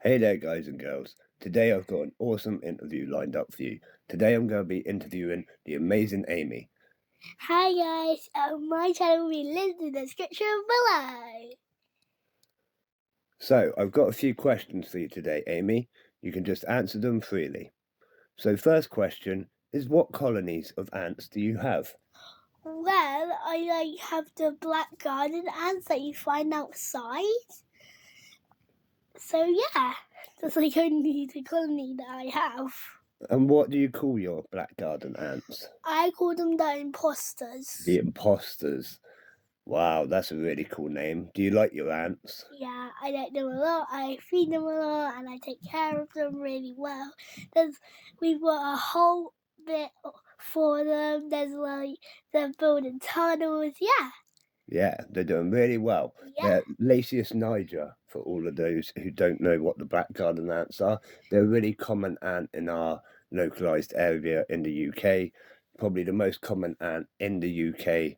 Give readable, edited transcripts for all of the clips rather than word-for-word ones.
Hey there, guys and girls. Today I've got an awesome interview lined up for you. Today I'm going to be interviewing the amazing Amy. Hi guys, my channel will be linked in the description below. So I've got a few questions for you today, Amy. You can just answer them freely. So first question is, what colonies of ants do you have? Well, I have the black garden ants that you find outside. So yeah, that's only the colony that I have. And what do you call your black garden ants? I call them the imposters. The imposters. Wow, that's a really cool name. Do you like your ants? Yeah, I like them a lot. I feed them a lot and I take care of them really well. We've got a whole bit for them. They're building tunnels. Yeah, they're doing really well. Yeah. They're Lasius niger, for all of those who don't know what the black garden ants are. They're a really common ant in our localised area in the UK, probably the most common ant in the UK,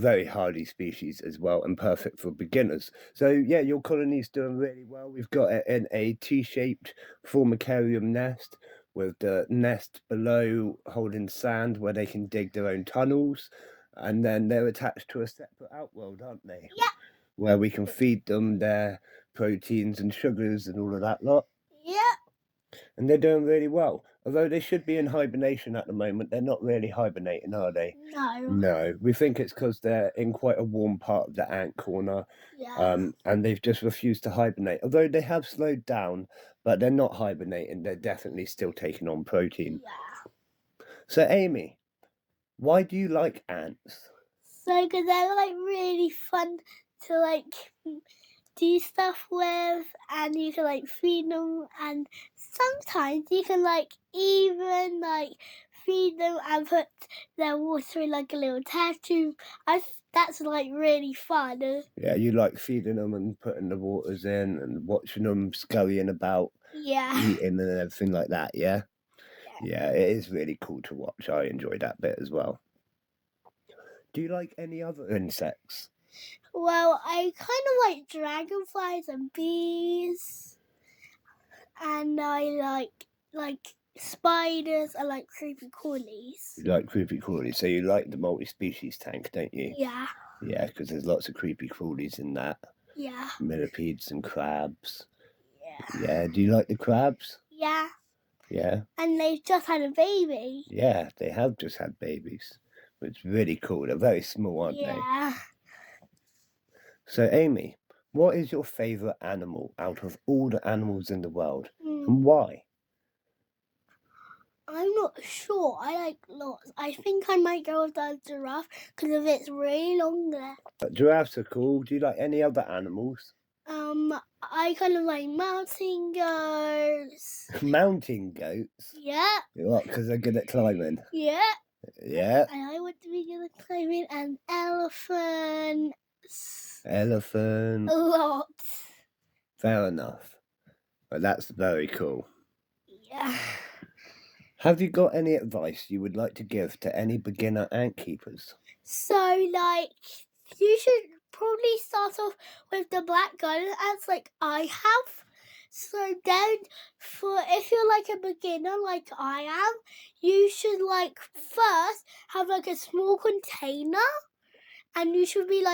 very hardy species as well and perfect for beginners. So yeah, your colony's doing really well. We've got it in a T-shaped formicarium nest with the nest below holding sand where they can dig their own tunnels. And then they're attached to a separate outworld, aren't they? Yeah. Where we can feed them their proteins and sugars and all of that lot. Yeah. And they're doing really well. Although they should be in hibernation at the moment, they're not really hibernating, are they? No. No. We think it's because they're in quite a warm part of the ant corner. Yeah. And they've just refused to hibernate. Although they have slowed down, but they're not hibernating. They're definitely still taking on protein. Yeah. So, Amy, why do you like ants? So, because they're really fun to do stuff with, and you can feed them, and sometimes you can even feed them and put their water in a little test tube. That's really fun. Yeah, you like feeding them and putting the waters in and watching them scurrying about, Yeah. eating and everything like that, yeah? Yeah, it is really cool to watch. I enjoy that bit as well. Do you like any other insects? Well, I kind of like dragonflies and bees, and I like spiders and creepy crawlies. You like creepy crawlies, so you like the multi-species tank, don't you? Yeah. Yeah, because there's lots of creepy crawlies in that. Yeah. Millipedes and crabs. Yeah. Yeah, do you like the crabs? Yeah. Yeah? And they've just had a baby. Yeah, they have just had babies. It's really cool. They're very small, aren't they? Yeah. So, Amy, what is your favourite animal out of all the animals in the world, Mm, and why? I'm not sure. I like lots. I think I might go with the giraffe because of its really long leg. Giraffes are cool. Do you like any other animals? I kind of like mountain goats. Mountain goats? Yeah. What, because they're good at climbing? Yeah. Yeah. And I want to be good at climbing, and elephants. Elephant. A lot. Fair enough. But that's very cool. Yeah. Have you got any advice you would like to give to any beginner ant keepers? So, you should probably start off with the black garden ants like I have. So then, if you're a beginner like I am, you should first have a small container, and you should be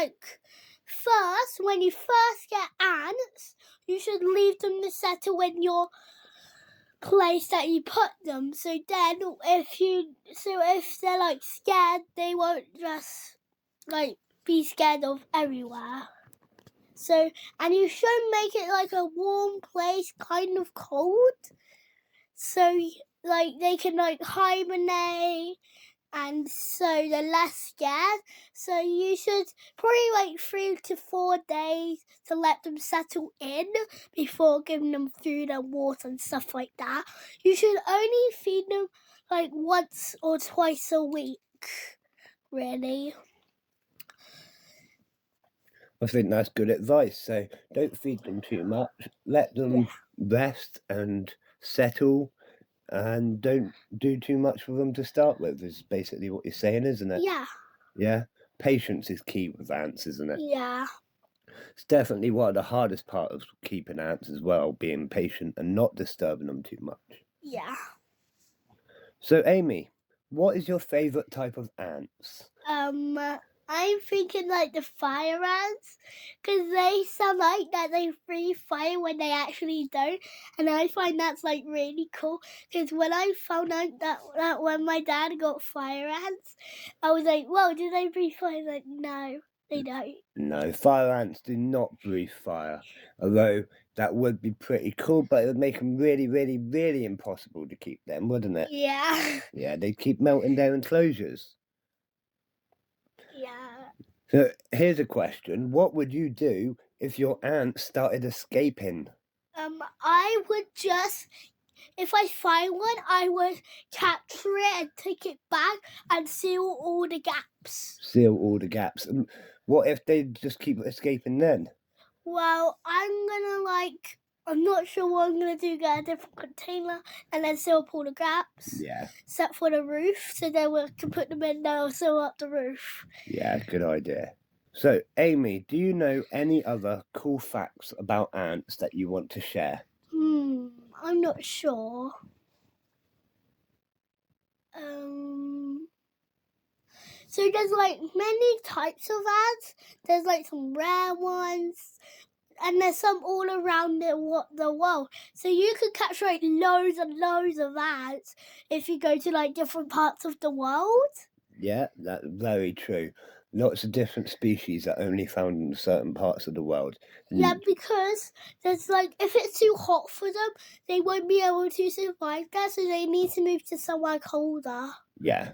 first, when you first get ants, you should leave them to settle in your place that you put them. So then, if they're scared, they won't just be scared of everywhere. So, and you should make it a warm place, kind of cold, so they can hibernate, and so they're less scared. So you should probably wait 3 to 4 days to let them settle in before giving them food and water and stuff like that. You should only feed them once or twice a week, really. I think that's good advice. So don't feed them too much. Let them rest and settle, and don't do too much for them to start with, is basically what you're saying, isn't it? Yeah. Yeah. Patience is key with ants, isn't it? Yeah. It's definitely one of the hardest parts of keeping ants as well, being patient and not disturbing them too much. Yeah. So, Amy, what is your favourite type of ants? I'm thinking like the fire ants, because they sound like that they breathe fire when they actually don't, and I find that's like really cool. Because when I found out that when my dad got fire ants, I was like, "Whoa, do they breathe fire?" He's like, no, they don't. No, fire ants do not breathe fire, although that would be pretty cool, but it would make them really, really, really impossible to keep them, wouldn't it? Yeah. Yeah, they'd keep melting their enclosures. Yeah. So here's a question. What would you do if your ants started escaping? I would just, if I find one, I would capture it and take it back and seal all the gaps. Seal all the gaps. And what if they just keep escaping then? Well, I'm not sure what I'm gonna do, get a different container and then seal up all the gaps. Yeah, Except for the roof, so then we can put them in there and seal up the roof. yeah, good idea. So, Amy, do you know any other cool facts about ants that you want to share? I'm not sure. So there's like many types of ants. There's like some rare ones, and there's some all around the world. So you could catch like loads and loads of ants if you go to like different parts of the world. Yeah, that's very true. Lots of different species are only found in certain parts of the world. Yeah, because there's like, if it's too hot for them, they won't be able to survive there, so they need to move to somewhere colder. Yeah,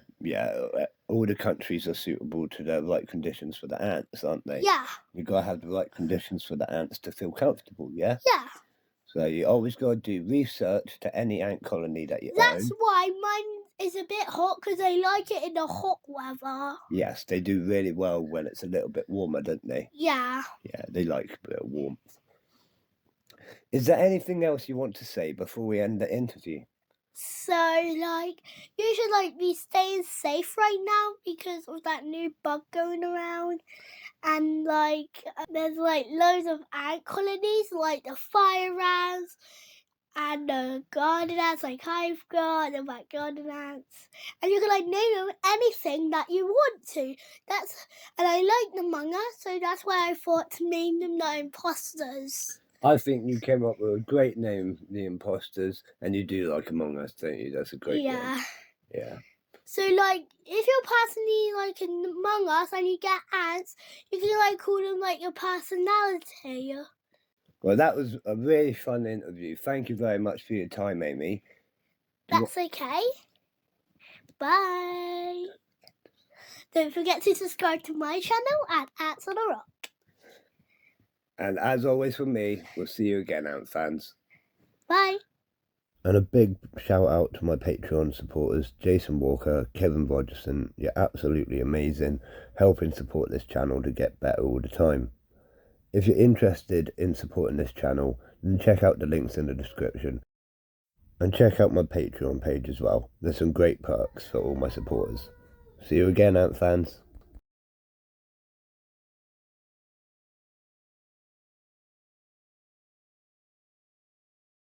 all the countries are suitable to the right conditions for the ants, aren't they? Yeah, You gotta have the right conditions for the ants to feel comfortable, yeah? yeah. So you always gotta do research to any ant colony that you That's own. why mine is a bit hot, because they like it in the hot weather. Yes, they do really well when it's a little bit warmer, don't they? Yeah. Yeah, they like a bit of warmth. Is there anything else you want to say before we end the interview? So, like, you should, like, be staying safe right now because of that new bug going around. And, like, there's, like, loads of ant colonies, like the fire ants and the garden ants, like I've got, the back garden ants. And you can, like, name them anything that you want to. And I like Among Us, so that's why I thought to name them the imposters. I think you came up with a great name, The Imposters, and you do like Among Us, don't you? That's a great name. Yeah. So, like, if you're personally, like, in Among Us and you get ants, you can, like, call them, like, your personality. Well, that was a really fun interview. Thank you very much for your time, Amy. That's okay. Bye. Don't forget to subscribe to my channel at Ants on a Rock. And as always from me, we'll see you again, Ant fans. Bye. And a big shout out to my Patreon supporters, Jason Walker, Kevin Rogerson. You're absolutely amazing, helping support this channel to get better all the time. If you're interested in supporting this channel, then check out the links in the description. And check out my Patreon page as well. There's some great perks for all my supporters. See you again, Ant fans.